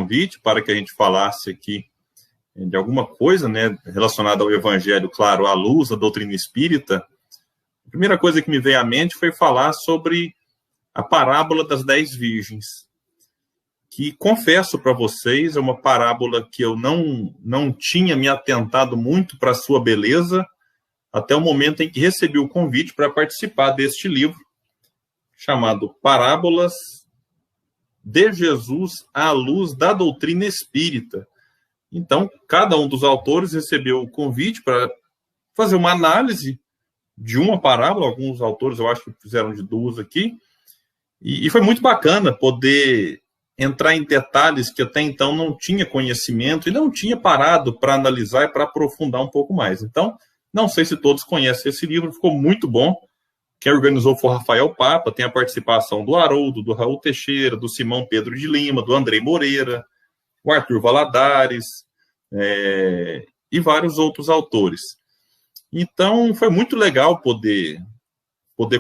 convite para que a gente falasse aqui de alguma coisa, né, relacionada ao Evangelho, claro, à luz, à doutrina espírita. A primeira coisa que me veio à mente foi falar sobre a parábola das 10 virgens, que, confesso para vocês, é uma parábola que eu não tinha me atentado muito para a sua beleza, até o momento em que recebi o convite para participar deste livro, chamado Parábolas de Jesus à luz da doutrina espírita. Então, cada um dos autores recebeu o convite para fazer uma análise de uma parábola. Alguns autores, eu acho que fizeram de 2 aqui, e foi muito bacana poder entrar em detalhes que até então não tinha conhecimento e não tinha parado para analisar e para aprofundar um pouco mais. Então, não sei se todos conhecem esse livro, ficou muito bom. Quem organizou foi o Rafael Papa, tem a participação do Haroldo, do Raul Teixeira, do Simão Pedro de Lima, do Andrei Moreira, o Arthur Valadares, e vários outros autores. Então, foi muito legal poder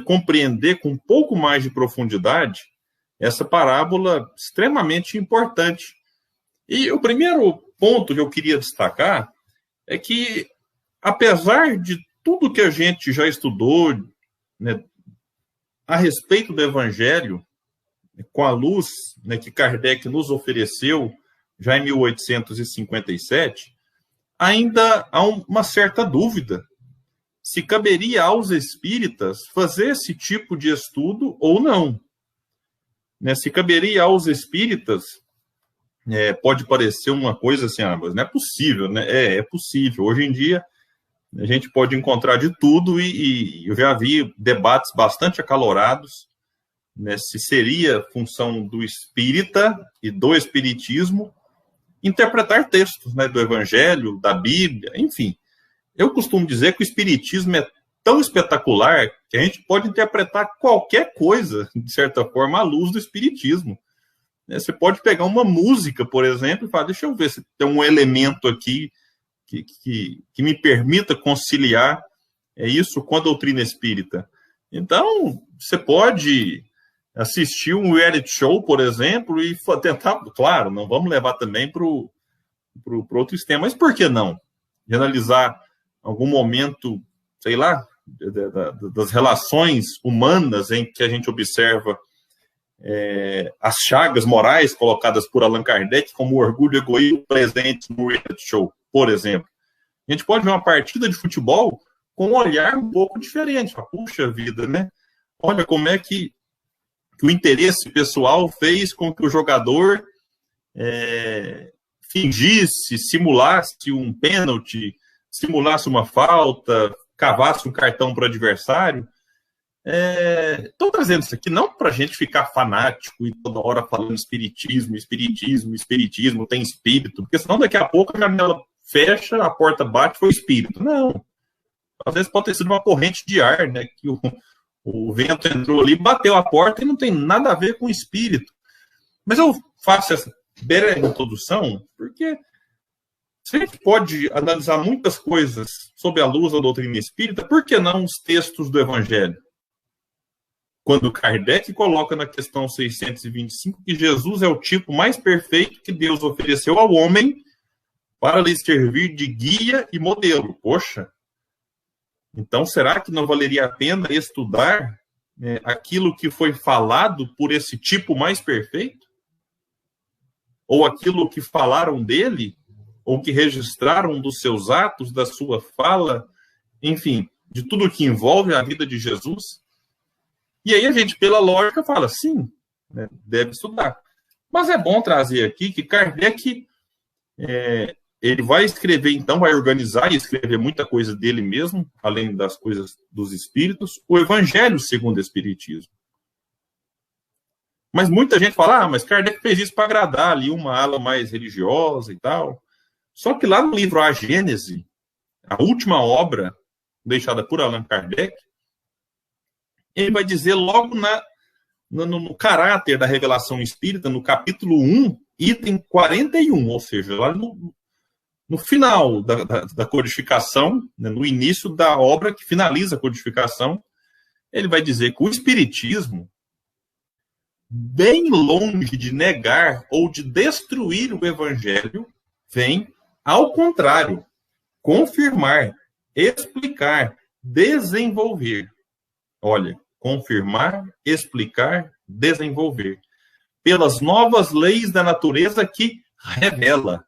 compreender com um pouco mais de profundidade essa parábola extremamente importante. E o primeiro ponto que eu queria destacar é que, apesar de tudo que a gente já estudou, né, a respeito do Evangelho, com a luz, né, que Kardec nos ofereceu já em 1857, ainda há uma certa dúvida se caberia aos espíritas fazer esse tipo de estudo ou não. Né, se caberia aos espíritas, pode parecer uma coisa assim, mas não é possível, né? É possível. Hoje em dia, a gente pode encontrar de tudo e eu já vi debates bastante acalorados, né, se seria função do espírita e do espiritismo interpretar textos, né, do Evangelho, da Bíblia, enfim. Eu costumo dizer que o espiritismo é tão espetacular que a gente pode interpretar qualquer coisa, de certa forma, à luz do espiritismo. Você pode pegar uma música, por exemplo, e falar, deixa eu ver se tem um elemento aqui que me permita conciliar isso com a doutrina espírita. Então, você pode assistir um reality show, por exemplo, e tentar, claro, não vamos levar também para o outro extremo, mas por que não? De analisar algum momento, sei lá, das relações humanas em que a gente observa as chagas morais colocadas por Allan Kardec, como o orgulho e o egoísmo presentes no reality show, por exemplo. A gente pode ver uma partida de futebol com um olhar um pouco diferente. Puxa vida, né? Olha como é que o interesse pessoal fez com que o jogador fingisse, simulasse um pênalti, simulasse uma falta, cavasse um cartão para o adversário. Estou trazendo isso aqui não para a gente ficar fanático e toda hora falando espiritismo, tem espírito, porque senão daqui a pouco a janela fecha, a porta bate, foi espírito. Não. Às vezes pode ter sido uma corrente de ar, né, que o vento entrou ali, bateu a porta e não tem nada a ver com espírito. Mas eu faço essa breve introdução porque se a gente pode analisar muitas coisas sob a luz da doutrina espírita, por que não os textos do Evangelho? Quando Kardec coloca na questão 625 que Jesus é o tipo mais perfeito que Deus ofereceu ao homem para lhe servir de guia e modelo. Poxa! Então, será que não valeria a pena estudar aquilo que foi falado por esse tipo mais perfeito? Ou aquilo que falaram dele? Ou que registraram dos seus atos, da sua fala? Enfim, de tudo que envolve a vida de Jesus? E aí a gente, pela lógica, fala, sim, né, deve estudar. Mas é bom trazer aqui que Kardec, ele vai escrever, então, vai organizar e escrever muita coisa dele mesmo, além das coisas dos espíritos, o Evangelho segundo o Espiritismo. Mas muita gente fala, mas Kardec fez isso para agradar ali uma ala mais religiosa e tal. Só que lá no livro A Gênese, a última obra deixada por Allan Kardec, ele vai dizer logo no caráter da revelação espírita, no capítulo 1, item 41, ou seja, lá no final da codificação, né, no início da obra que finaliza a codificação, ele vai dizer que o espiritismo bem longe de negar ou de destruir o evangelho, vem, ao contrário, confirmar, explicar, desenvolver. Olha, confirmar, explicar, desenvolver. Pelas novas leis da natureza que revela.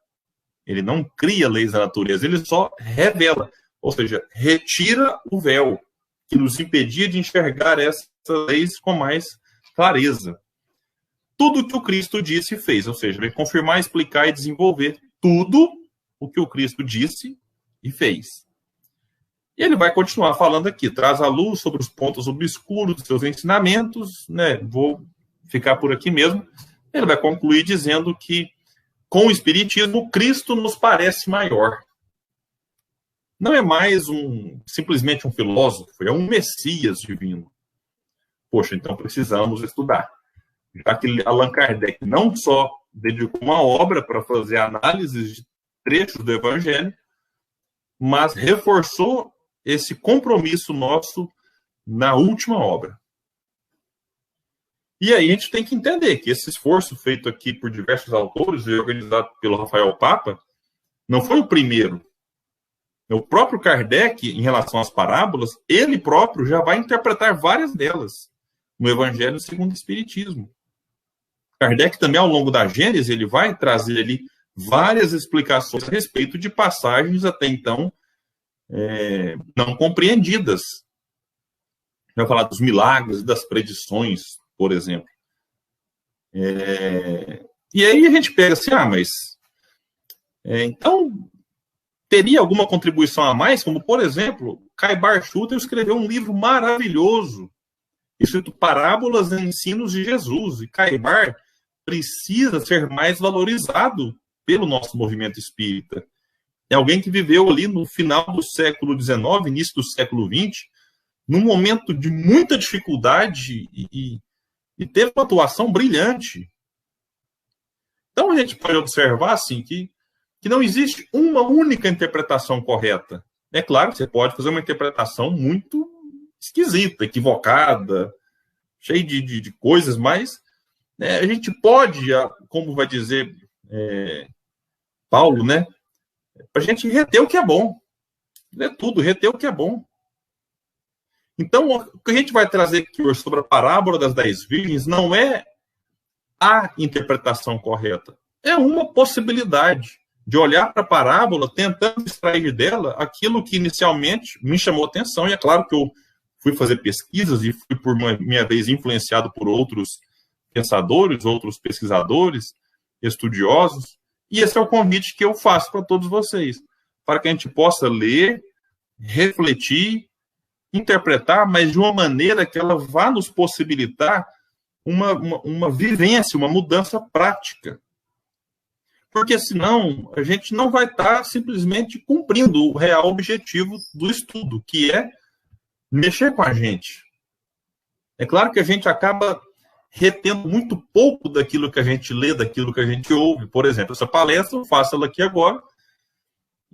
Ele não cria leis da natureza, ele só revela. Ou seja, retira o véu que nos impedia de enxergar essas leis com mais clareza. Tudo o que o Cristo disse e fez, ou seja, vai confirmar, explicar e desenvolver tudo o que o Cristo disse e fez. E ele vai continuar falando aqui, traz a luz sobre os pontos obscuros dos seus ensinamentos, né? Vou ficar por aqui mesmo. Ele vai concluir dizendo que, com o Espiritismo, Cristo nos parece maior. Não é mais simplesmente um filósofo, é um Messias divino. Poxa, então precisamos estudar. Já que Allan Kardec não só dedicou uma obra para fazer análises de trechos do Evangelho, mas reforçou esse compromisso nosso na última obra. E aí a gente tem que entender que esse esforço feito aqui por diversos autores e organizado pelo Rafael Papa não foi o primeiro. O próprio Kardec, em relação às parábolas, ele próprio já vai interpretar várias delas no Evangelho segundo o Espiritismo. Kardec também, ao longo da Gênese, ele vai trazer ali várias explicações a respeito de passagens até então não compreendidas. Vai falar dos milagres e das predições, por exemplo. E aí a gente pega assim, mas então teria alguma contribuição a mais? Como, por exemplo, Caibar Schutter escreveu um livro maravilhoso, escrito Parábolas e Ensinos de Jesus. E Caibar precisa ser mais valorizado pelo nosso movimento espírita. É alguém que viveu ali no final do século XIX, início do século XX, num momento de muita dificuldade e teve uma atuação brilhante. Então a gente pode observar assim, que não existe uma única interpretação correta. É claro que você pode fazer uma interpretação muito esquisita, equivocada, cheia de coisas, mas a gente pode, como vai dizer Paulo, né? A gente reter o que é bom. É tudo, reter o que é bom. Então, o que a gente vai trazer aqui hoje sobre a parábola das 10 virgens não é a interpretação correta. É uma possibilidade de olhar para a parábola tentando extrair dela aquilo que inicialmente me chamou a atenção. E é claro que eu fui fazer pesquisas e fui, por minha vez, influenciado por outros pensadores, outros pesquisadores, estudiosos. E esse é o convite que eu faço para todos vocês, para que a gente possa ler, refletir, interpretar, mas de uma maneira que ela vá nos possibilitar uma vivência, uma mudança prática. Porque senão a gente não vai estar simplesmente cumprindo o real objetivo do estudo, que é mexer com a gente. É claro que a gente acaba retendo muito pouco daquilo que a gente lê, daquilo que a gente ouve. Por exemplo, essa palestra, eu faço ela aqui agora,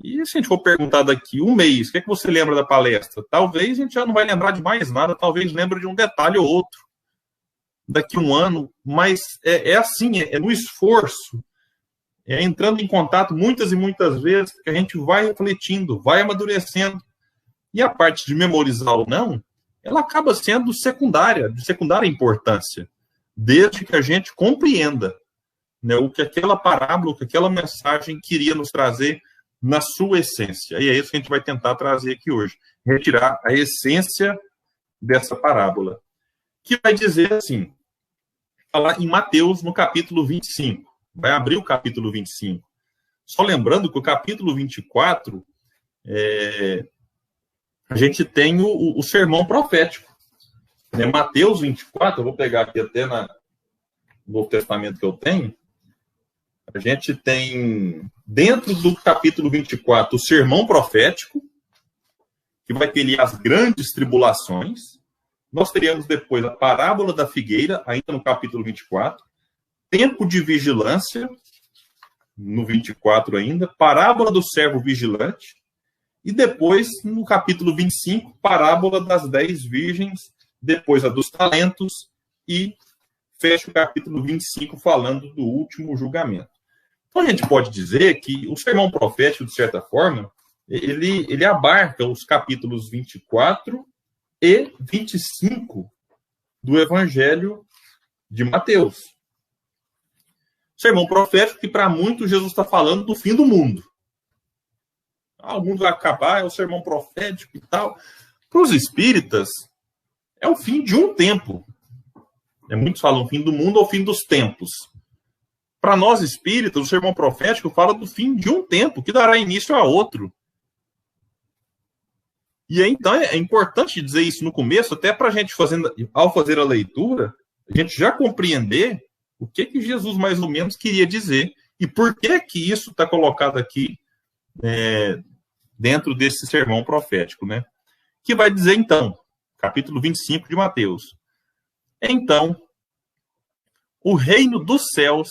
e se a gente for perguntar daqui um mês, o que é que você lembra da palestra? Talvez a gente já não vai lembrar de mais nada, talvez lembre de um detalhe ou outro. Daqui um ano, mas é assim, é no esforço, entrando em contato muitas e muitas vezes, que a gente vai refletindo, vai amadurecendo. E a parte de memorizar ou não, ela acaba sendo secundária, de secundária importância, desde que a gente compreenda, né, o que aquela parábola, o que aquela mensagem queria nos trazer na sua essência. E é isso que a gente vai tentar trazer aqui hoje, retirar a essência dessa parábola, que vai dizer assim, falar em Mateus, no capítulo 25, vai abrir o capítulo 25. Só lembrando que o capítulo 24, a gente tem o sermão profético. Mateus 24, eu vou pegar aqui até no Novo Testamento que eu tenho, a gente tem, dentro do capítulo 24, o sermão profético, que vai ter ali as grandes tribulações. Nós teríamos depois a parábola da figueira, ainda no capítulo 24, tempo de vigilância, no 24 ainda, parábola do servo vigilante, e depois, no capítulo 25, parábola das 10 virgens, depois a dos talentos, e, fecha o capítulo 25 falando do último julgamento. Então a gente pode dizer que o sermão profético, de certa forma, ele abarca os capítulos 24 e 25 do Evangelho de Mateus. Sermão profético que, para muitos, Jesus está falando do fim do mundo. O mundo vai acabar, é o sermão profético e tal. Para os espíritas, é o fim de um tempo. Muitos falam fim do mundo ou fim dos tempos. Para nós espíritas, o sermão profético fala do fim de um tempo, que dará início a outro. E aí, então, é importante dizer isso no começo, até para a gente, ao fazer a leitura, a gente já compreender o que Jesus mais ou menos queria dizer e por que isso está colocado aqui dentro desse sermão profético, né? Que vai dizer, então, capítulo 25 de Mateus. Então, o reino dos céus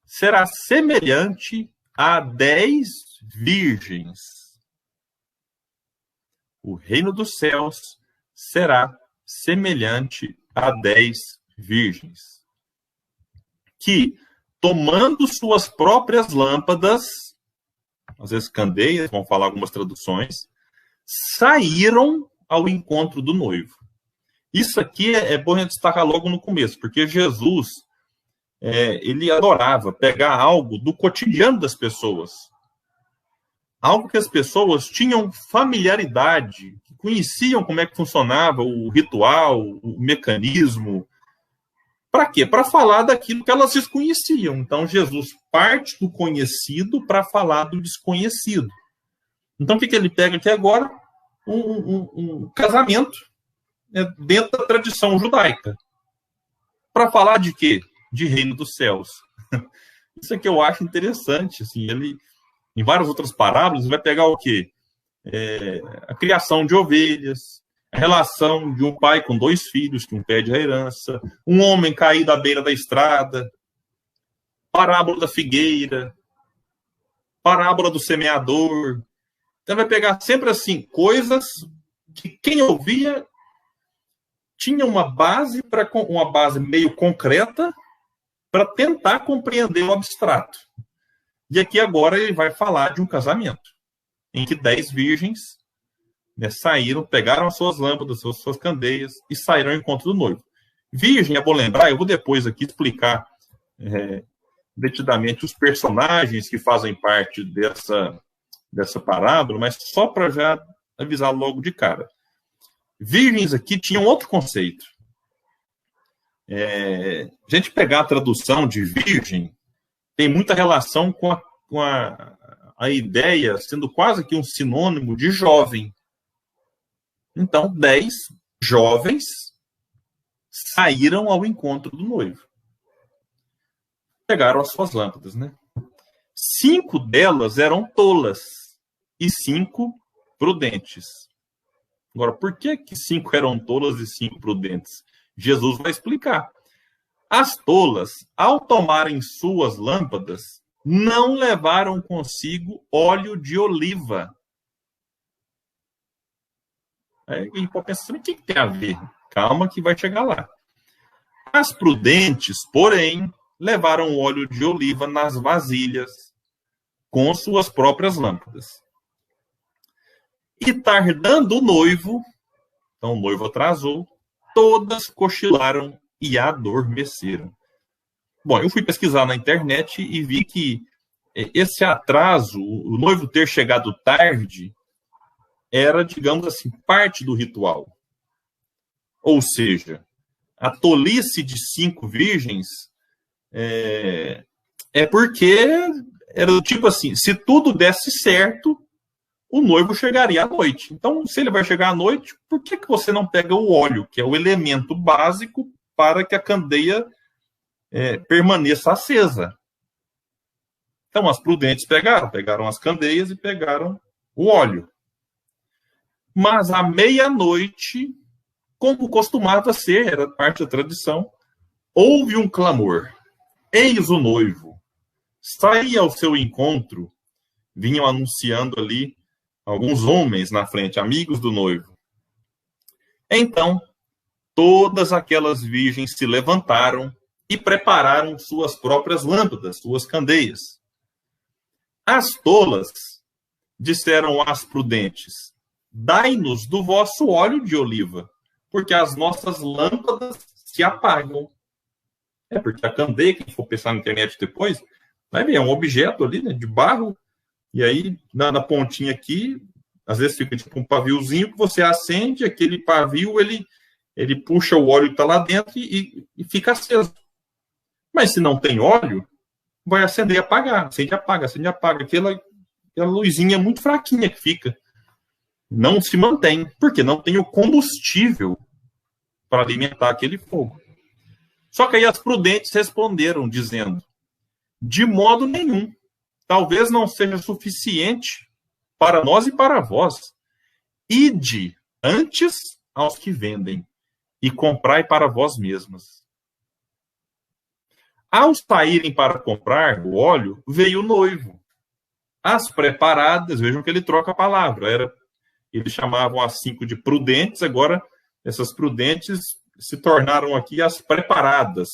será semelhante a 10 virgens. O reino dos céus será semelhante a 10 virgens, que, tomando suas próprias lâmpadas, às vezes candeias, vão falar algumas traduções, saíram ao encontro do noivo. Isso aqui é bom a gente destacar logo no começo, porque Jesus, ele adorava pegar algo do cotidiano das pessoas. Algo que as pessoas tinham familiaridade, conheciam como é que funcionava o ritual, o mecanismo. Para quê? Para falar daquilo que elas desconheciam. Então, Jesus parte do conhecido para falar do desconhecido. Então, o que ele pega aqui agora? Um casamento dentro da tradição judaica. Para falar de quê? De reino dos céus. Isso aqui eu acho interessante. Assim, ele, em várias outras parábolas, vai pegar o quê? A criação de ovelhas, a relação de um pai com 2 filhos, que um pede a herança, um homem caído à beira da estrada, parábola da figueira, parábola do semeador. Então vai pegar sempre assim, coisas que quem ouvia tinha uma base meio concreta para tentar compreender o abstrato. E aqui agora ele vai falar de um casamento, em que 10 virgens saíram, pegaram as suas lâmpadas, as suas candeias e saíram ao encontro do noivo. Virgem, é bom lembrar, eu vou depois aqui explicar detidamente os personagens que fazem parte dessa parábola, mas só para já avisar logo de cara. Virgens aqui tinham outro conceito. A gente pegar a tradução de virgem tem muita relação com a ideia, sendo quase que um sinônimo de jovem. Então, 10 jovens saíram ao encontro do noivo. Pegaram as suas lâmpadas, né? 5 delas eram tolas e 5 prudentes. Agora, por que 5 eram tolas e 5 prudentes? Jesus vai explicar. As tolas, ao tomarem suas lâmpadas, não levaram consigo óleo de oliva. E pode pensar assim, o que tem a ver? Calma que vai chegar lá. As prudentes, porém, levaram óleo de oliva nas vasilhas, com suas próprias lâmpadas. E tardando o noivo, então o noivo atrasou, todas cochilaram e adormeceram. Bom, eu fui pesquisar na internet e vi que esse atraso, o noivo ter chegado tarde, era, digamos assim, parte do ritual. Ou seja, a tolice de 5 virgens porque era do tipo assim, se tudo desse certo, o noivo chegaria à noite. Então, se ele vai chegar à noite, por que você não pega o óleo, que é o elemento básico para que a candeia permaneça acesa? Então, as prudentes pegaram as candeias e pegaram o óleo. Mas à meia-noite, como costumava ser, era parte da tradição, houve um clamor. Eis o noivo. Saía ao seu encontro, vinham anunciando ali alguns homens na frente, amigos do noivo. Então, todas aquelas virgens se levantaram e prepararam suas próprias lâmpadas, suas candeias. As tolas disseram às prudentes: dai-nos do vosso óleo de oliva, porque as nossas lâmpadas se apagam. Porque a candeia, que for pensar na internet depois, vai ver, é um objeto ali, né, de barro, e aí na pontinha aqui, às vezes fica tipo um paviozinho que você acende, aquele pavio, ele puxa o óleo que está lá dentro e fica aceso. Mas se não tem óleo, vai acender e apagar. Acende e apaga, acende e apaga. Aquela luzinha muito fraquinha que fica. Não se mantém, porque não tem o combustível para alimentar aquele fogo. Só que aí as prudentes responderam, dizendo: de modo nenhum. Talvez não seja suficiente para nós e para vós. Ide antes aos que vendem e comprai para vós mesmas. Ao saírem para comprar o óleo, veio o noivo. As preparadas, vejam que ele troca a palavra. Eles chamavam as 5 de prudentes, agora essas prudentes se tornaram aqui as preparadas.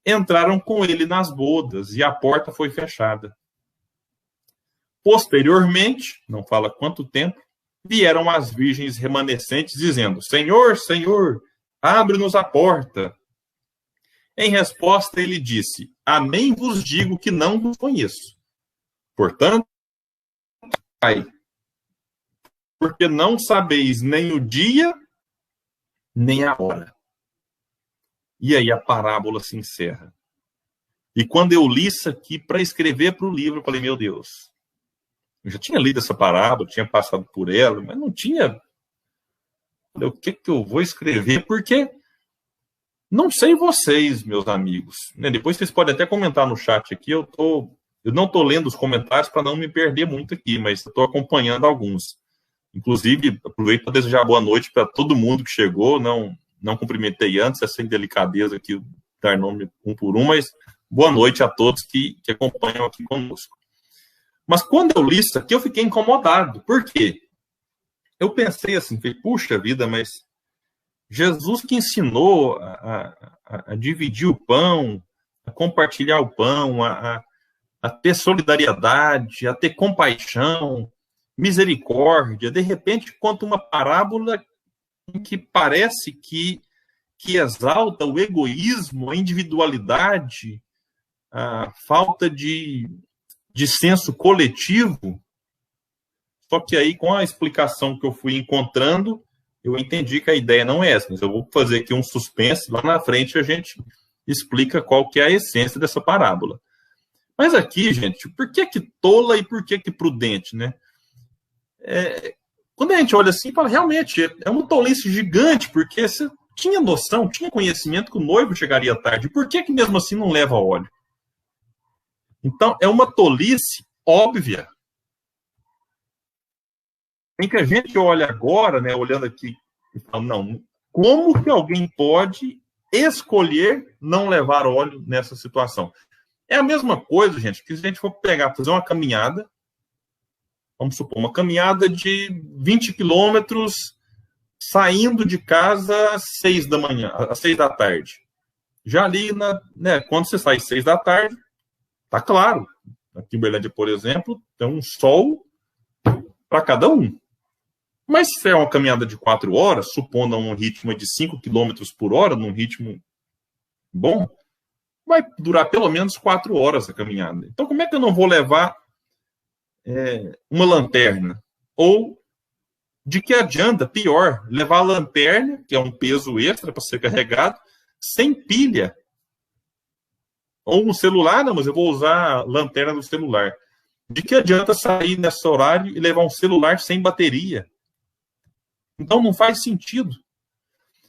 Entraram com ele nas bodas e a porta foi fechada. Posteriormente, não fala quanto tempo, vieram as virgens remanescentes dizendo: Senhor, Senhor, abre-nos a porta. Em resposta, ele disse: Amém vos digo que não vos conheço. Portanto, ai, porque não sabeis nem o dia, nem a hora. E aí a parábola se encerra. E quando eu li isso aqui para escrever para o livro, eu falei: meu Deus, eu já tinha lido essa parábola, tinha passado por ela, mas não tinha... O que eu vou escrever? Porque não sei vocês, meus amigos. Depois vocês podem até comentar no chat aqui. Eu não estou lendo os comentários para não me perder muito aqui, mas estou acompanhando alguns. Inclusive, aproveito para desejar boa noite para todo mundo que chegou. Não cumprimentei antes, é sem delicadeza aqui dar nome um por um, mas boa noite a todos que acompanham aqui conosco. Mas quando eu li isso aqui, eu fiquei incomodado. Por quê? Eu pensei assim, puxa vida, mas Jesus que ensinou a dividir o pão, a compartilhar o pão, a ter solidariedade, a ter compaixão, misericórdia, de repente conta uma parábola em que parece que exalta o egoísmo, a individualidade, a falta de senso coletivo. Só que aí, com a explicação que eu fui encontrando, eu entendi que a ideia não é essa, mas eu vou fazer aqui um suspense, lá na frente a gente explica qual que é a essência dessa parábola. Mas aqui, gente, por que tola e por que prudente, né? Quando a gente olha assim, fala, realmente, é uma tolice gigante, porque você tinha noção, tinha conhecimento que o noivo chegaria tarde. Por que mesmo assim não leva óleo? Então, é uma tolice óbvia. Em que a gente olha agora, né, olhando aqui, e fala, não, como que alguém pode escolher não levar óleo nessa situação? É a mesma coisa, gente, que se a gente for fazer uma caminhada, vamos supor, uma caminhada de 20 quilômetros, saindo de casa às 6 da manhã, às 6 da tarde. Já ali, quando você sai às 6 da tarde, tá claro. Aqui em Uberlândia, por exemplo, tem um sol para cada um. Mas se é uma caminhada de 4 horas, supondo um ritmo de 5 km por hora, num ritmo bom, vai durar pelo menos 4 horas a caminhada. Então, como é que eu não vou levar uma lanterna? Ou, de que adianta, pior, levar a lanterna, que é um peso extra para ser carregado, sem pilha? Ou um celular, não, mas eu vou usar a lanterna do celular. De que adianta sair nesse horário e levar um celular sem bateria? Então não faz sentido.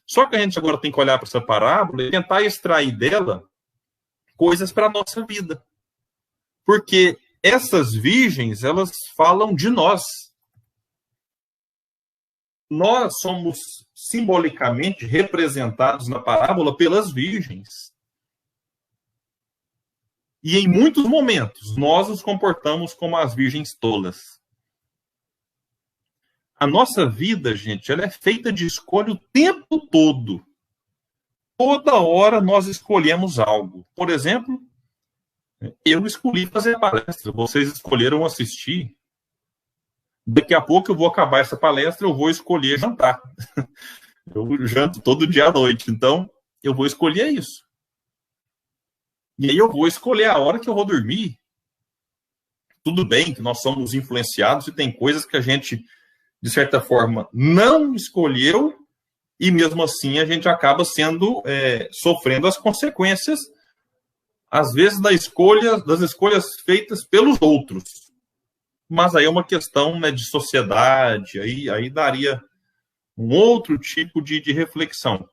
Só que a gente agora tem que olhar para essa parábola e tentar extrair dela coisas para a nossa vida. Porque essas virgens, elas falam de nós. Nós somos simbolicamente representados na parábola pelas virgens. E em muitos momentos, nós nos comportamos como as virgens tolas. A nossa vida, gente, ela é feita de escolha o tempo todo. toda hora nós escolhemos algo. Por exemplo, eu escolhi fazer a palestra, vocês escolheram assistir. Daqui a pouco eu vou acabar essa palestra, eu vou escolher jantar. Eu janto todo dia à noite, então eu vou escolher isso. E aí eu vou escolher a hora que eu vou dormir. Tudo bem que nós somos influenciados e tem coisas que a gente, de certa forma, não escolheu e mesmo assim a gente acaba sofrendo as consequências, às vezes, das escolhas feitas pelos outros. Mas aí é uma questão, né, de sociedade, aí daria um outro tipo de reflexão.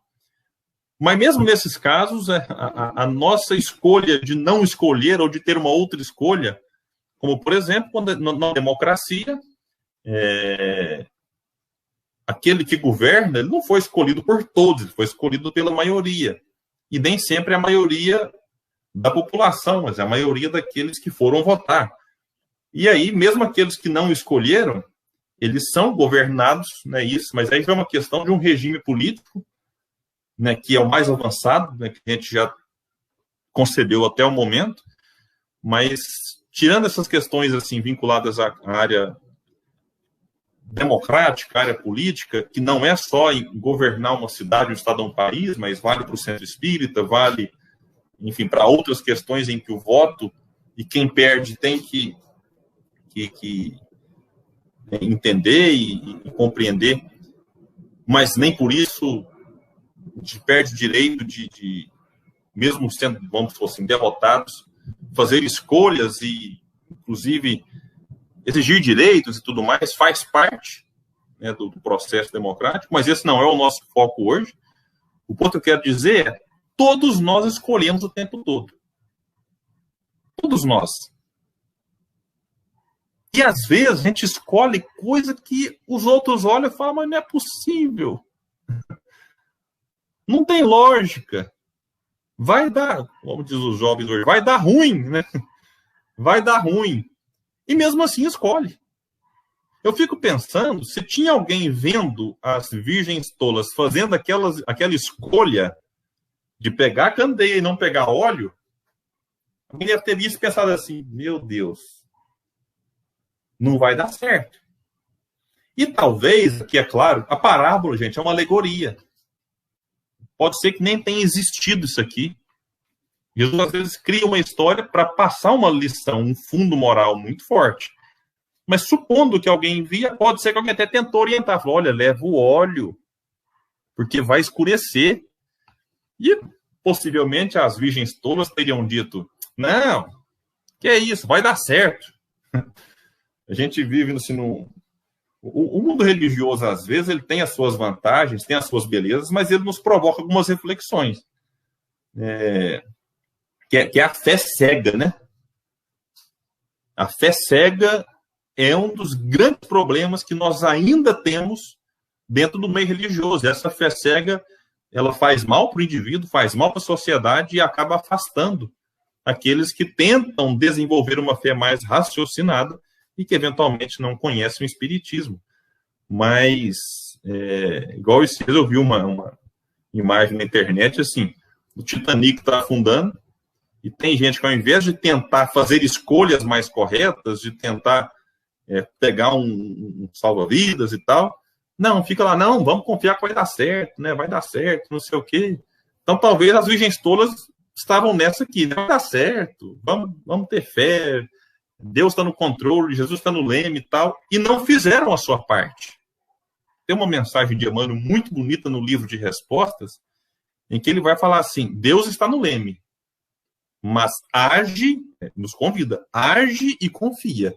Mas mesmo nesses casos, a nossa escolha de não escolher ou de ter uma outra escolha, como, por exemplo, quando, na democracia, aquele que governa, ele não foi escolhido por todos, ele foi escolhido pela maioria. E nem sempre é a maioria da população, mas é a maioria daqueles que foram votar. E aí, mesmo aqueles que não escolheram, eles são governados, né, isso, mas aí é uma questão de um regime político, né, que é o mais avançado, né, que a gente já concebeu até o momento, mas tirando essas questões assim vinculadas à área democrática, à área política, que não é só em governar uma cidade, um estado, um país, mas vale para o centro espírita, vale, enfim, para outras questões em que o voto e quem perde tem que entender e compreender, mas nem por isso a gente perde o direito de mesmo sendo, vamos dizer assim, derrotados, fazer escolhas e, inclusive, exigir direitos e tudo mais, faz parte, né, do processo democrático, mas esse não é o nosso foco hoje. O ponto que eu quero dizer é, todos nós escolhemos o tempo todo. Todos nós. E, às vezes, a gente escolhe coisa que os outros olham e falam, mas não é possível. Não tem lógica. Vai dar, como diz os jovens hoje, vai dar ruim, né? Vai dar ruim. E mesmo assim escolhe. Eu fico pensando, se tinha alguém vendo as virgens tolas fazendo aquela escolha de pegar candeia e não pegar óleo, alguém deve ter visto e pensado assim, meu Deus, não vai dar certo. E talvez, aqui é claro, a parábola, gente, é uma alegoria. Pode ser que nem tenha existido isso aqui. Jesus, às vezes, cria uma história para passar uma lição, um fundo moral muito forte. Mas supondo que alguém via, pode ser que alguém até tentou orientar. Falou, olha, leva o óleo, porque vai escurecer. E, possivelmente, as virgens tolas teriam dito, não, que é isso, vai dar certo. A gente vive assim, o mundo religioso, às vezes, ele tem as suas vantagens, tem as suas belezas, mas ele nos provoca algumas reflexões. Que é a fé cega, né? A fé cega é um dos grandes problemas que nós ainda temos dentro do meio religioso. Essa fé cega, ela faz mal para o indivíduo, faz mal para a sociedade e acaba afastando aqueles que tentam desenvolver uma fé mais raciocinada e que eventualmente não conhecem o espiritismo. Mas, igual esses dias eu vi uma imagem na internet, assim, o Titanic está afundando, e tem gente que, ao invés de tentar fazer escolhas mais corretas, de tentar pegar um salva-vidas e tal, não, fica lá, não, vamos confiar que vai dar certo, né? Vai dar certo, não sei o quê. Então, talvez as virgens tolas estavam nessa aqui, né? Vai dar certo, vamos ter fé, Deus está no controle, Jesus está no leme e tal, e não fizeram a sua parte. Tem uma mensagem de Emmanuel muito bonita no livro de respostas, em que ele vai falar assim, Deus está no leme, mas age, nos convida, age e confia.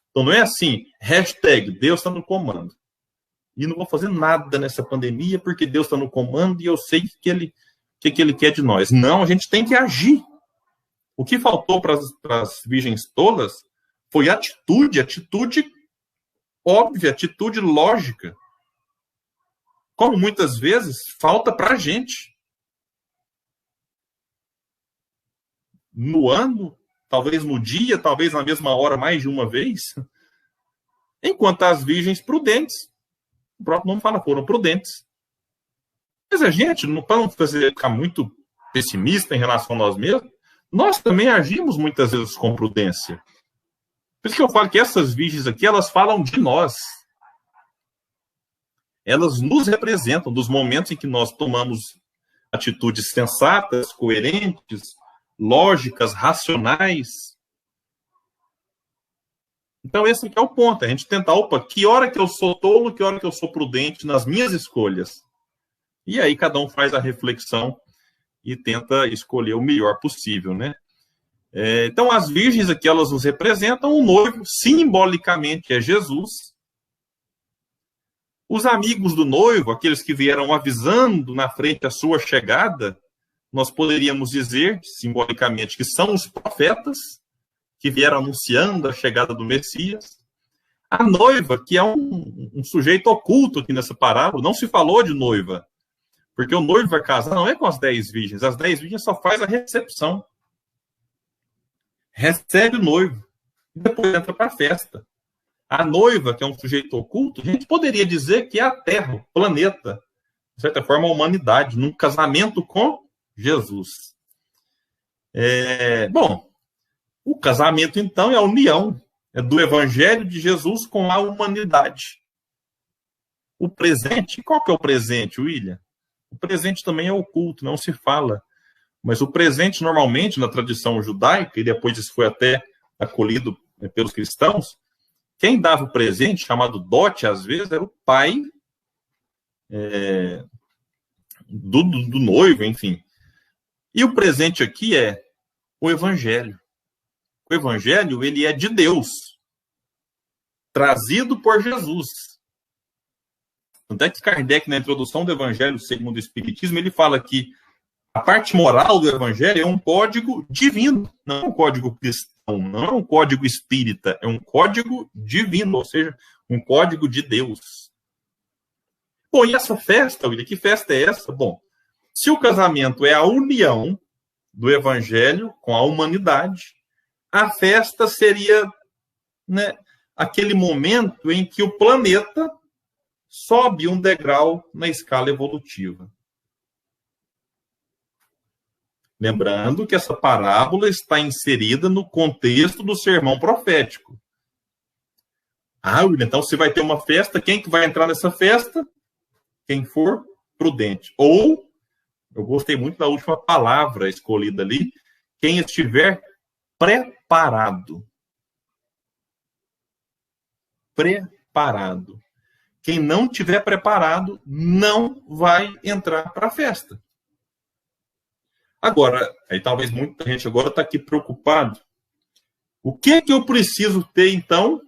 Então não é assim, hashtag Deus está no comando. E não vou fazer nada nessa pandemia porque Deus está no comando e eu sei que ele quer de nós. Não, a gente tem que agir. O que faltou para as virgens tolas foi atitude óbvia, atitude lógica. Como muitas vezes falta para a gente. No ano, talvez no dia, talvez na mesma hora, mais de uma vez. Enquanto as virgens prudentes, o próprio nome fala, foram prudentes. Mas a gente, para não ficar muito pessimista em relação a nós mesmos, nós também agimos muitas vezes com prudência. Por isso que eu falo que essas virgens aqui, elas falam de nós. Elas nos representam dos momentos em que nós tomamos atitudes sensatas, coerentes, lógicas, racionais. Então esse aqui é o ponto, a gente tentar, que hora que eu sou tolo, que hora que eu sou prudente nas minhas escolhas. E aí cada um faz a reflexão e tenta escolher o melhor possível, né? Então as virgens aqui, elas nos representam, o noivo simbolicamente é Jesus. Os amigos do noivo, aqueles que vieram avisando na frente a sua chegada, nós poderíamos dizer, simbolicamente, que são os profetas que vieram anunciando a chegada do Messias. A noiva, que é um sujeito oculto aqui nessa parábola, não se falou de noiva, porque o noivo vai casar não é com as 10 virgens, as 10 virgens só faz a recepção. Recebe o noivo, e depois entra para a festa. A noiva, que é um sujeito oculto, a gente poderia dizer que é a Terra, o planeta, de certa forma a humanidade, num casamento com Jesus. Bom, o casamento, então, é a união do Evangelho de Jesus com a humanidade. O presente, qual que é o presente, William? O presente também é oculto, não se fala. Mas o presente, normalmente, na tradição judaica, e depois isso foi até acolhido pelos cristãos, quem dava o presente, chamado dote, às vezes, era o pai do noivo, enfim. E o presente aqui é o Evangelho. O Evangelho, ele é de Deus, trazido por Jesus. Tanto é que Kardec, na introdução do Evangelho segundo o Espiritismo, ele fala que a parte moral do Evangelho é um código divino, não é um código cristão, não é um código espírita, é um código divino, ou seja, um código de Deus. Bom, e essa festa, William, que festa é essa? Bom, se o casamento é a união do Evangelho com a humanidade, a festa seria, né, aquele momento em que o planeta sobe um degrau na escala evolutiva. Lembrando que essa parábola está inserida no contexto do sermão profético. William, então se vai ter uma festa, quem que vai entrar nessa festa? Quem for prudente. Ou, eu gostei muito da última palavra escolhida ali, quem estiver preparado. Preparado. Quem não estiver preparado não vai entrar para a festa. Agora, aí talvez muita gente agora está aqui preocupado. O que eu preciso ter, então,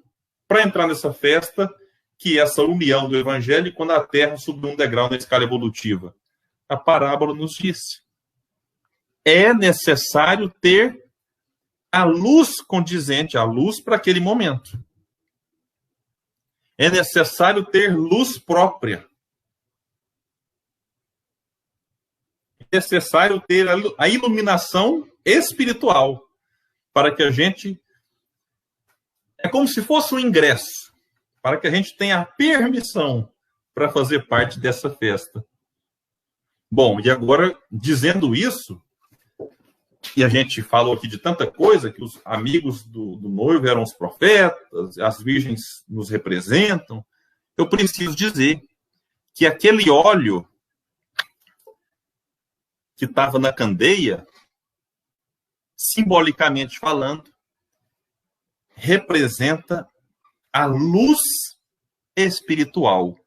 para entrar nessa festa, que é essa união do Evangelho quando a Terra subiu um degrau na escala evolutiva? A parábola nos disse. É necessário ter a luz condizente, a luz para aquele momento. É necessário ter luz própria. É necessário ter a iluminação espiritual para que a gente... É como se fosse um ingresso, para que a gente tenha a permissão para fazer parte dessa festa. Bom, e agora, dizendo isso, e a gente falou aqui de tanta coisa, que os amigos do noivo eram os profetas, as virgens nos representam, eu preciso dizer que aquele óleo que estava na candeia, simbolicamente falando, representa a luz espiritual.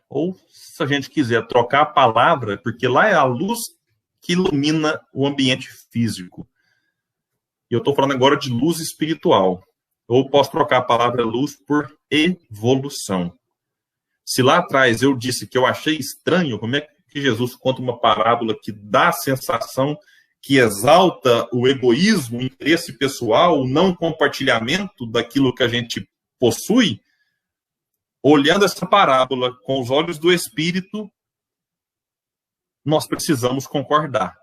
Ou, se a gente quiser trocar a palavra, porque lá é a luz que ilumina o ambiente físico. E eu estou falando agora de luz espiritual. Ou posso trocar a palavra luz por evolução. Se lá atrás eu disse que eu achei estranho, como é que Jesus conta uma parábola que dá a sensação que exalta o egoísmo, o interesse pessoal, o não compartilhamento daquilo que a gente possui? Olhando essa parábola com os olhos do Espírito, nós precisamos concordar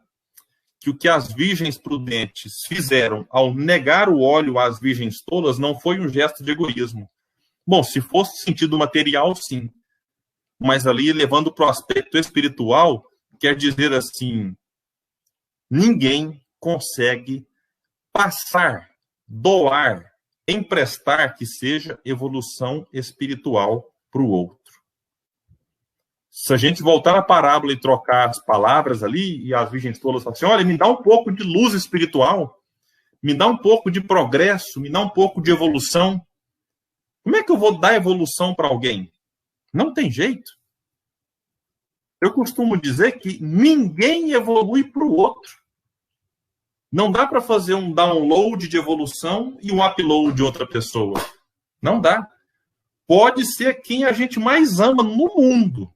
que o que as virgens prudentes fizeram ao negar o óleo às virgens tolas não foi um gesto de egoísmo. Bom, se fosse sentido material, sim. mas ali levando para o aspecto espiritual, quer dizer assim, ninguém consegue passar, doar, emprestar que seja evolução espiritual para o outro. Se a gente voltar na parábola e trocar as palavras ali, e as virgens todas falam assim, olha, me dá um pouco de luz espiritual, me dá um pouco de progresso, me dá um pouco de evolução. Como é que eu vou dar evolução para alguém? Não tem jeito. Eu costumo dizer que ninguém evolui para o outro. Não dá para fazer um download de evolução e um upload de outra pessoa. Não dá. Pode ser quem a gente mais ama no mundo.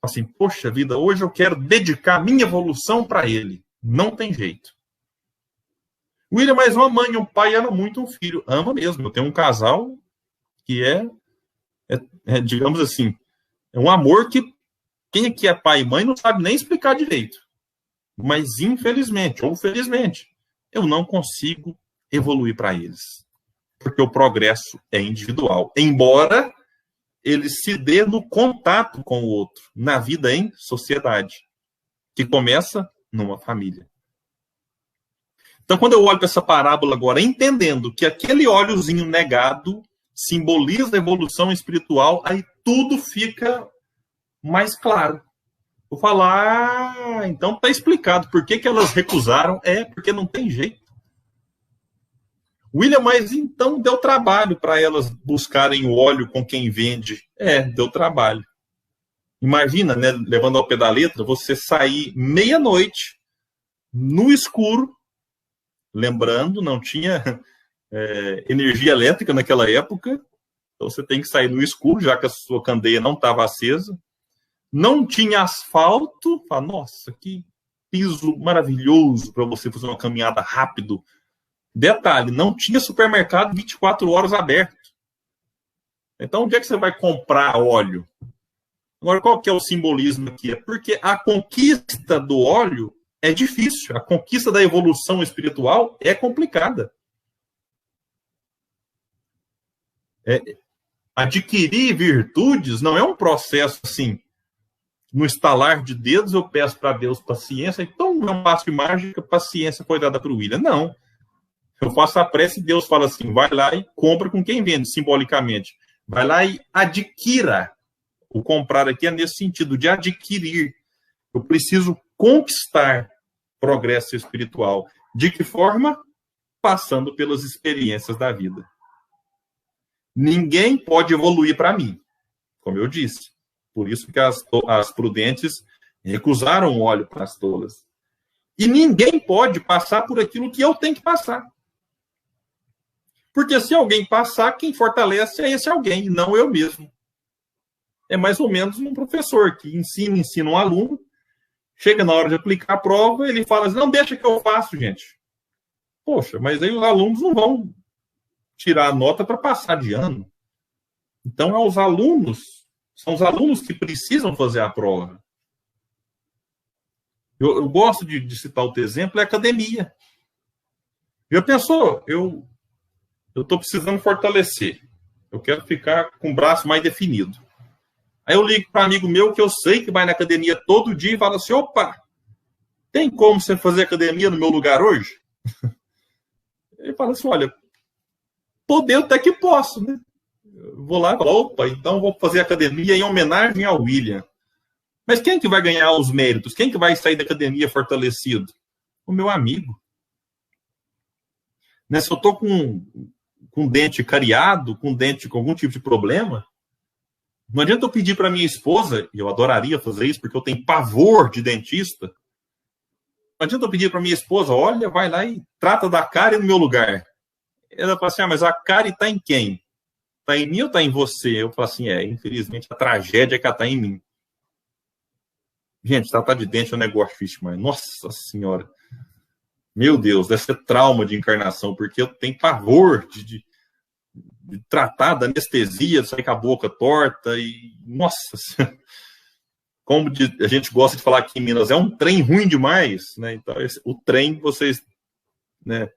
Assim, poxa vida, hoje eu quero dedicar minha evolução para ele. Não tem jeito. William, mas uma mãe e um pai ama muito um filho. Ama mesmo. Eu tenho um casal que digamos assim, é um amor que quem aqui é pai e mãe não sabe nem explicar direito. Mas, infelizmente, ou felizmente, eu não consigo evoluir para eles. Porque o progresso é individual. Embora ele se dê no contato com o outro, na vida em sociedade, que começa numa família. Então, quando eu olho para essa parábola agora, entendendo que aquele óleozinho negado simboliza a evolução espiritual, aí tudo fica mais claro. Vou falar, então está explicado por que elas recusaram. Porque não tem jeito. William, mas então deu trabalho para elas buscarem o óleo com quem vende. Deu trabalho. Imagina, né, levando ao pé da letra, você sair meia-noite, no escuro, lembrando, não tinha energia elétrica naquela época, então você tem que sair no escuro, já que a sua candeia não estava acesa. Não tinha asfalto. Nossa, que piso maravilhoso para você fazer uma caminhada rápido. Detalhe, não tinha supermercado 24 horas aberto. Então, onde é que você vai comprar óleo? Agora, qual que é o simbolismo aqui? É porque a conquista do óleo é difícil. A conquista da evolução espiritual é complicada. Adquirir virtudes não é um processo assim. No estalar de dedos, eu peço para Deus paciência, então é um passo de mágica, paciência foi dada para o William. Não. Eu faço a prece e Deus fala assim, vai lá e compra com quem vende, simbolicamente. Vai lá e adquira. O comprar aqui é nesse sentido, de adquirir. Eu preciso conquistar progresso espiritual. De que forma? Passando pelas experiências da vida. Ninguém pode evoluir para mim, como eu disse. Por isso que as prudentes recusaram o óleo para as tolas. E ninguém pode passar por aquilo que eu tenho que passar. Porque se alguém passar, quem fortalece é esse alguém, não eu mesmo. É mais ou menos um professor que ensina um aluno, chega na hora de aplicar a prova, ele fala assim, não, deixa que eu faço, gente. Poxa, mas aí os alunos não vão tirar a nota para passar de ano. Então, são os alunos que precisam fazer a prova. Eu gosto de citar outro exemplo, é a academia. Já pensou? Eu estou precisando fortalecer. Eu quero ficar com o braço mais definido. Aí eu ligo para um amigo meu que eu sei que vai na academia todo dia e fala assim, opa, tem como você fazer academia no meu lugar hoje? Ele fala assim, olha, poder até que posso, né? Eu vou lá e falo, opa, então vou fazer academia em homenagem ao William. Mas quem que vai ganhar os méritos? Quem que vai sair da academia fortalecido? O meu amigo. Né? Se eu estou com dente cariado, com dente com algum tipo de problema, não adianta eu pedir para minha esposa, e eu adoraria fazer isso, porque eu tenho pavor de dentista, não adianta eu pedir para minha esposa, olha, vai lá e trata da cárie no meu lugar. Ela fala assim, mas a cárie está em quem? Está em mim ou está em você? Eu falo assim, infelizmente a tragédia é que ela está em mim. Gente, tratar de dente é um negócio difícil, mas nossa senhora. Meu Deus, deve ser trauma de encarnação, porque eu tenho pavor de tratar da anestesia, de sair com a boca torta e, nossa, como a gente gosta de falar aqui em Minas, é um trem ruim demais, né? Então, o trem, vocês, né,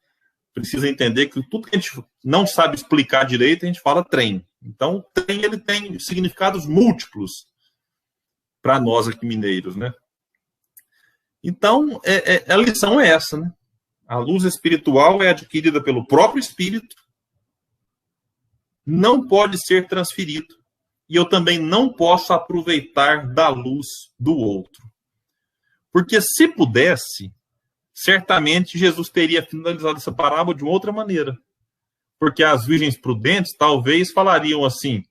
precisam entender que tudo que a gente não sabe explicar direito, a gente fala trem. Então, ele tem significados múltiplos para nós aqui mineiros, né? Então, a lição é essa, né? A luz espiritual é adquirida pelo próprio Espírito, não pode ser transferido. E eu também não posso aproveitar da luz do outro. Porque se pudesse, certamente Jesus teria finalizado essa parábola de uma outra maneira. Porque as virgens prudentes talvez falariam assim: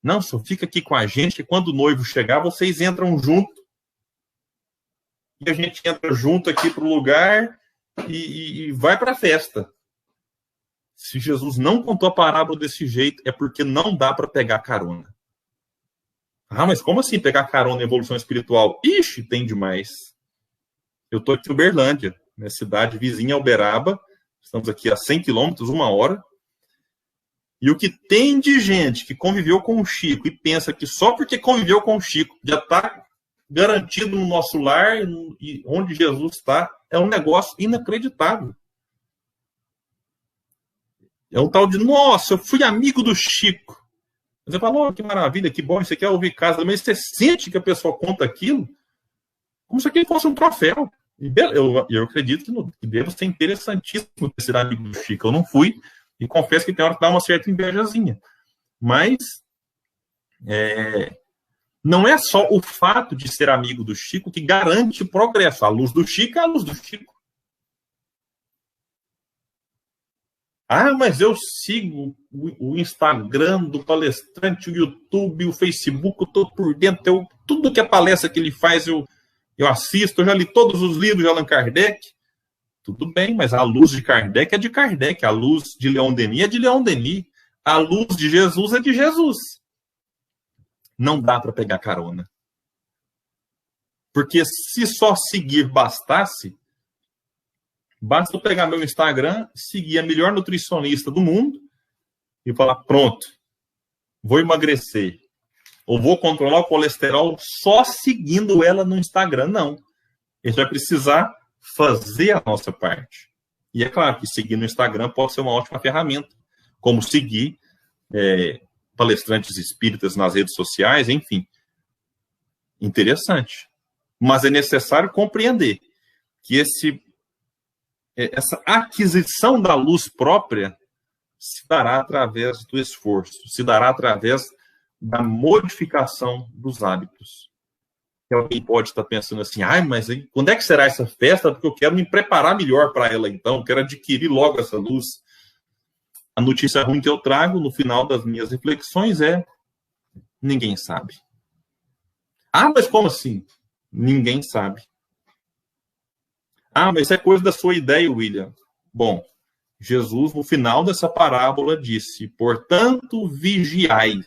não, só fica aqui com a gente, que quando o noivo chegar, vocês entram junto. E a gente entra junto aqui para o lugar e vai para a festa. Se Jesus não contou a parábola desse jeito, é porque não dá para pegar carona. Ah, mas como assim pegar carona na evolução espiritual? Ixi, tem demais. Eu estou aqui em Uberlândia, minha cidade vizinha Uberaba. Estamos aqui a 100 quilômetros, 1 hora. E o que tem de gente que conviveu com o Chico e pensa que só porque conviveu com o Chico já está garantido no nosso lar e onde Jesus está, é um negócio inacreditável. É um tal de, nossa, eu fui amigo do Chico. Você fala, oh, que maravilha, que bom, você quer ouvir casa, mas você sente que a pessoa conta aquilo como se aquilo fosse um troféu. E eu acredito que deve ser interessantíssimo ser amigo do Chico. Eu não fui, e confesso que tem hora que dá uma certa invejazinha. Mas não é só o fato de ser amigo do Chico que garante progresso. A luz do Chico é a luz do Chico. Ah, mas eu sigo o Instagram do palestrante, o YouTube, o Facebook, eu estou por dentro. Tudo que é palestra que ele faz, eu assisto. Eu já li todos os livros de Allan Kardec. Tudo bem, mas a luz de Kardec é de Kardec. A luz de Leon Denis é de Leon Denis. A luz de Jesus é de Jesus. Não dá para pegar carona. Porque se só seguir bastasse, basta eu pegar meu Instagram, seguir a melhor nutricionista do mundo e falar, pronto, vou emagrecer. Ou vou controlar o colesterol só seguindo ela no Instagram. Não. A gente vai precisar fazer a nossa parte. E é claro que seguir no Instagram pode ser uma ótima ferramenta, como seguir palestrantes espíritas nas redes sociais, enfim. Interessante. Mas é necessário compreender que essa aquisição da luz própria se dará através do esforço, se dará através da modificação dos hábitos. E alguém pode estar pensando assim, mas aí, quando é que será essa festa? Porque eu quero me preparar melhor para ela, então, eu quero adquirir logo essa luz. A notícia ruim que eu trago no final das minhas reflexões é: ninguém sabe. Mas como assim? Ninguém sabe. Mas isso é coisa da sua ideia, William. Bom, Jesus, no final dessa parábola, disse: portanto, vigiai,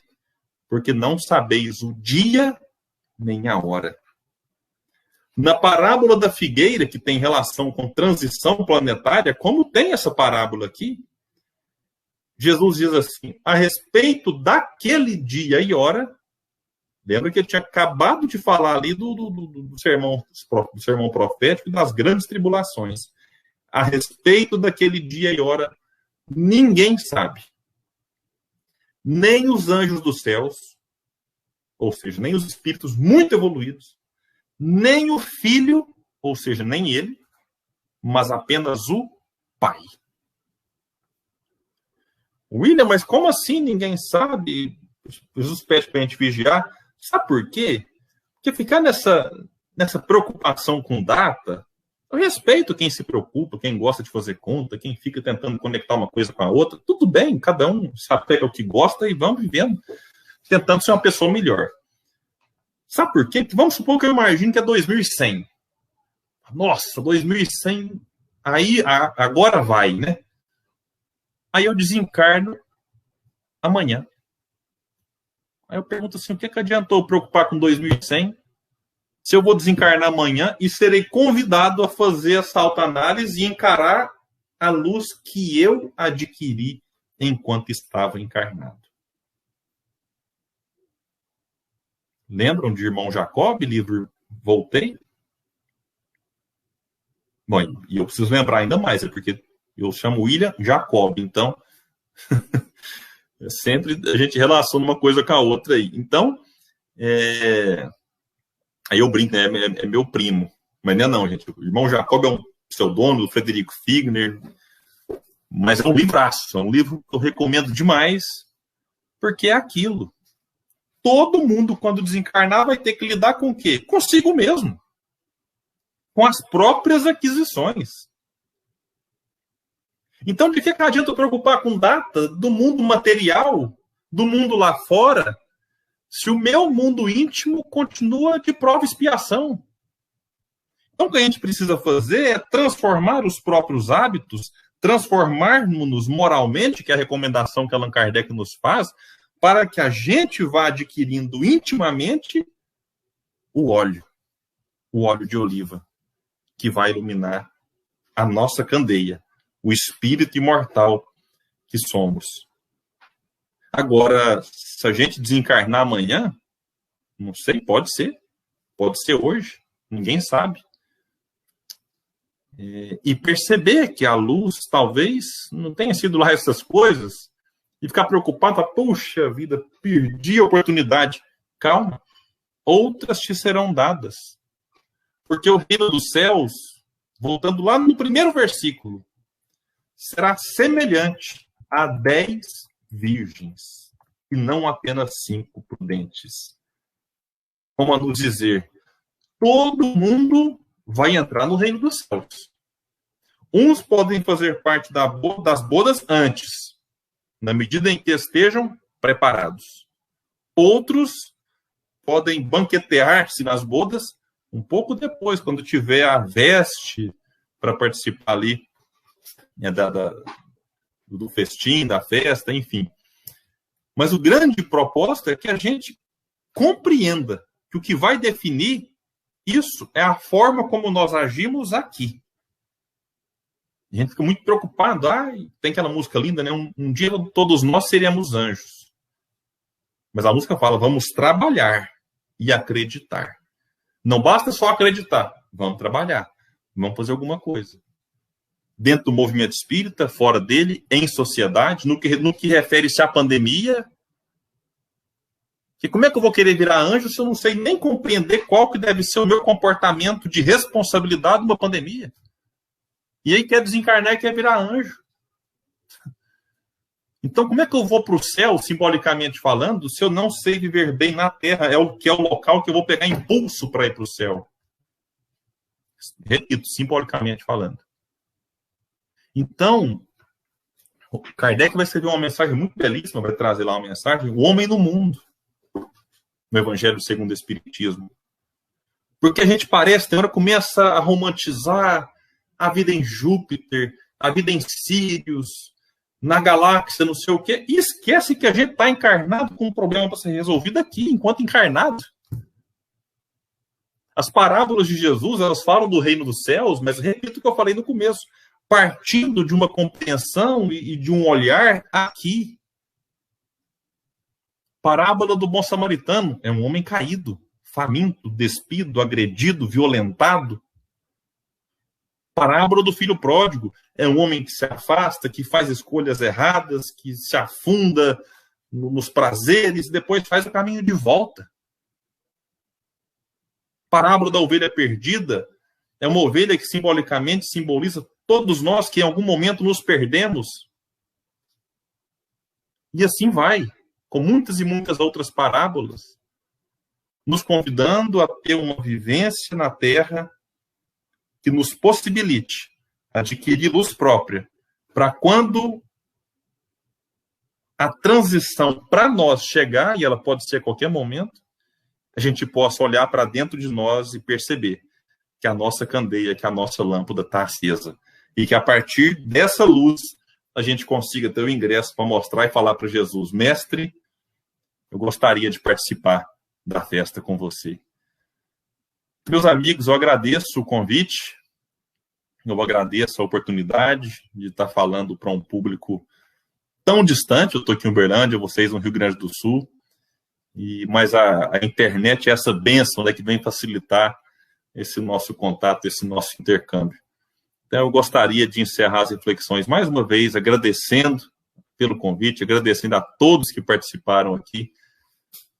porque não sabeis o dia nem a hora. Na parábola da figueira, que tem relação com transição planetária, como tem essa parábola aqui, Jesus diz assim, a respeito daquele dia e hora, lembra que ele tinha acabado de falar ali do sermão profético e das grandes tribulações. A respeito daquele dia e hora, ninguém sabe. Nem os anjos dos céus, ou seja, nem os espíritos muito evoluídos, nem o Filho, ou seja, nem ele, mas apenas o Pai. William, mas como assim ninguém sabe? Jesus pede para a gente vigiar. Sabe por quê? Porque ficar nessa preocupação com data, eu respeito quem se preocupa, quem gosta de fazer conta, quem fica tentando conectar uma coisa com a outra. Tudo bem, cada um sabe o que gosta e vamos vivendo, tentando ser uma pessoa melhor. Sabe por quê? Porque vamos supor que eu imagino que é 2100. Nossa, 2100, aí agora vai, né? Aí eu desencarno amanhã. Aí eu pergunto assim, o que adiantou preocupar com 2100 se eu vou desencarnar amanhã e serei convidado a fazer essa autoanálise e encarar a luz que eu adquiri enquanto estava encarnado? Lembram de Irmão Jacob, livro Voltei? Bom, e eu preciso lembrar ainda mais, porque eu chamo William Jacob, então Sempre a gente relaciona uma coisa com a outra aí. Então, aí eu brinco, né? É meu primo. Mas não, gente. O irmão Jacob é um pseudônimo do Frederico Figner. Mas é um livraço. É um livro que eu recomendo demais, porque é aquilo. Todo mundo, quando desencarnar, vai ter que lidar com o quê? Consigo mesmo. Com as próprias aquisições. Então, de que adianta eu preocupar com data do mundo material, do mundo lá fora, se o meu mundo íntimo continua de prova e expiação? Então, o que a gente precisa fazer é transformar os próprios hábitos, transformar-nos moralmente, que é a recomendação que Allan Kardec nos faz, para que a gente vá adquirindo intimamente o óleo de oliva, que vai iluminar a nossa candeia, o espírito imortal que somos. Agora, se a gente desencarnar amanhã, não sei, pode ser hoje, ninguém sabe. E perceber que a luz talvez não tenha sido lá essas coisas, e ficar preocupado, puxa vida, perdi a oportunidade. Calma, outras te serão dadas. Porque o reino dos céus, voltando lá no primeiro versículo, será semelhante a 10 virgens, e não apenas 5 prudentes. Como a nos dizer, todo mundo vai entrar no reino dos céus. Uns podem fazer parte das bodas antes, na medida em que estejam preparados. Outros podem banquetear-se nas bodas um pouco depois, quando tiver a veste para participar ali, né, do festim, da festa, enfim. Mas o grande propósito é que a gente compreenda que o que vai definir isso é a forma como nós agimos aqui. A gente fica muito preocupado. Tem aquela música linda, né? Um dia todos nós seremos anjos. Mas a música fala, vamos trabalhar e acreditar. Não basta só acreditar, vamos trabalhar, vamos fazer alguma coisa. Dentro do movimento espírita, fora dele, em sociedade, no que refere-se à pandemia. Que como é que eu vou querer virar anjo se eu não sei nem compreender qual que deve ser o meu comportamento de responsabilidade numa pandemia? E aí quer desencarnar e quer virar anjo. Então, como é que eu vou para o céu, simbolicamente falando, se eu não sei viver bem na Terra? É o local que eu vou pegar impulso para ir para o céu. Repito, simbolicamente falando. Então, o Kardec vai escrever uma mensagem muito belíssima, vai trazer lá uma mensagem, o homem no mundo, no Evangelho segundo o Espiritismo. Porque a gente parece, tem hora começa a romantizar a vida em Júpiter, a vida em Sírios, na galáxia, não sei o quê, e esquece que a gente está encarnado com um problema para ser resolvido aqui, enquanto encarnado. As parábolas de Jesus, elas falam do reino dos céus, mas repito o que eu falei no começo, partindo de uma compreensão e de um olhar aqui. Parábola do bom samaritano, é um homem caído, faminto, despido, agredido, violentado. Parábola do filho pródigo, é um homem que se afasta, que faz escolhas erradas, que se afunda nos prazeres e depois faz o caminho de volta. Parábola da ovelha perdida, é uma ovelha que simbolicamente simboliza todos nós que em algum momento nos perdemos. E assim vai, com muitas e muitas outras parábolas, nos convidando a ter uma vivência na Terra que nos possibilite adquirir luz própria, para quando a transição para nós chegar, e ela pode ser a qualquer momento, a gente possa olhar para dentro de nós e perceber que a nossa candeia, que a nossa lâmpada está acesa. E que a partir dessa luz, a gente consiga ter o ingresso para mostrar e falar para Jesus, mestre, eu gostaria de participar da festa com você. Meus amigos, eu agradeço o convite, eu agradeço a oportunidade de estar falando para um público tão distante. Eu estou aqui em Uberlândia, vocês no Rio Grande do Sul, mas a internet é essa bênção, né, que vem facilitar esse nosso contato, esse nosso intercâmbio. Então, eu gostaria de encerrar as reflexões mais uma vez, agradecendo pelo convite, agradecendo a todos que participaram aqui.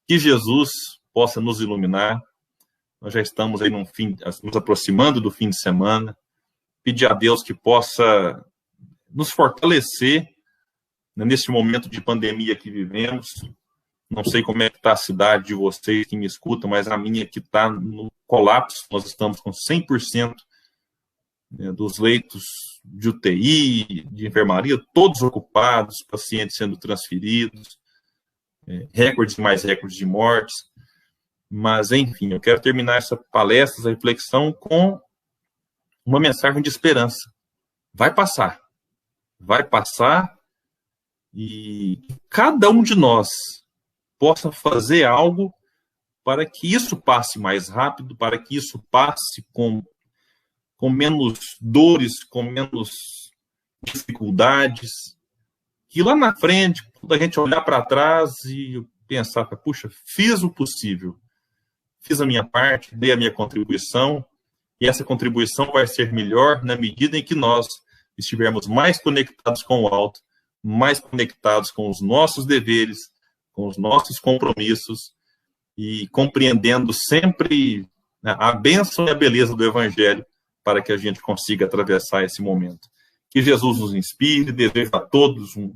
Que Jesus possa nos iluminar. Nós já estamos aí nos aproximando do fim de semana. Pedir a Deus que possa nos fortalecer, né, nesse momento de pandemia que vivemos. Não sei como é que está a cidade de vocês que me escutam, mas a minha aqui está no colapso. Nós estamos com 100%, né, dos leitos de UTI, de enfermaria, todos ocupados, pacientes sendo transferidos, recordes e mais recordes de mortes. Mas, enfim, eu quero terminar essa palestra, essa reflexão, com uma mensagem de esperança. Vai passar. Vai passar, e cada um de nós possa fazer algo para que isso passe mais rápido, para que isso passe com menos dores, com menos dificuldades, que lá na frente, quando a gente olhar para trás e pensar, puxa, fiz o possível, fiz a minha parte, dei a minha contribuição, e essa contribuição vai ser melhor na medida em que nós estivermos mais conectados com o alto, mais conectados com os nossos deveres, com os nossos compromissos, e compreendendo sempre, né, a bênção e a beleza do Evangelho, para que a gente consiga atravessar esse momento. Que Jesus nos inspire. Desejo a todos um